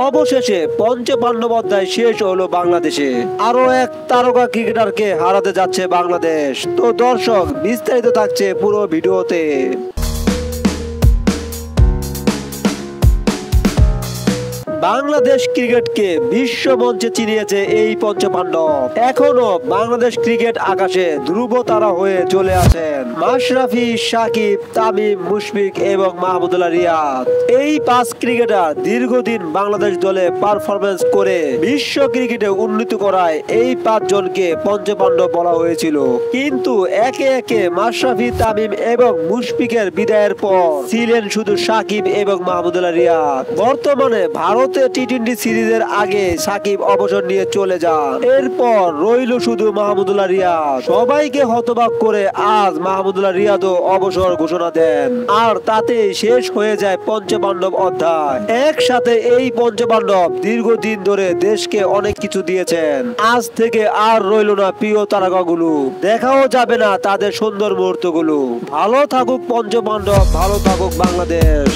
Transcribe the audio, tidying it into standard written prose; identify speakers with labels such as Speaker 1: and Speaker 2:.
Speaker 1: অবশেষে পঞ্চপাণ্ডব অধ্যায় শেষ হলো বাংলাদেশে। আরো এক তারকা ক্রিকেটারকে হারাতে যাচ্ছে বাংলাদেশ। তো দর্শক, বিস্তারিত থাকছে পুরো ভিডিওতে। বাংলাদেশ ক্রিকেটকে বিশ্ব মঞ্চে চিনিয়েছে এই পঞ্চপাণ্ডব। এখনো বাংলাদেশ ক্রিকেট আকাশে ধ্রুব তারা হয়ে চলে আছেন মাশরাফি, সাকিব, তামিম, মুশফিক এবং মাহমুদুল্লাহ রিয়াদ। এই 5 ক্রিকেটার দীর্ঘদিন বাংলাদেশ দলে পারফরমেন্স করে বিশ্ব ক্রিকেটে উন্নীত করায় এই 5 জনকে পঞ্চপাণ্ডব বলা হয়েছিল। কিন্তু একে একে মাশরাফি, তামিম এবং মুশফিকের বিদায়ের পর ছিলেন শুধু সাকিব এবং মাহমুদুল্লাহ রিয়াদ। বর্তমানে ভারতে টি-20 সিরিজের আগে সাকিব অবসর নিয়ে চলে যান। এরপর রইল শুধু মাহমুদুল্লাহ রিয়াদ। সবাইকে হতবাক করে আজ মাহমুদুল্লাহ রিয়াদও অবসর ঘোষণা দেন। আর তাতে শেষ হয়ে যায় পঞ্চপাণ্ডব অধ্যায়। একসাথে এই পঞ্চপাণ্ডব দীর্ঘদিন ধরে দেশকে অনেক কিছু দিয়েছেন। আজ থেকে আর রইল না প্রিয় তারকাগুলো, দেখাও যাবে না তাদের সুন্দর মুহূর্তগুলো। ভালো থাকুক পঞ্চপাণ্ডব, ভালো থাকুক বাংলাদেশ।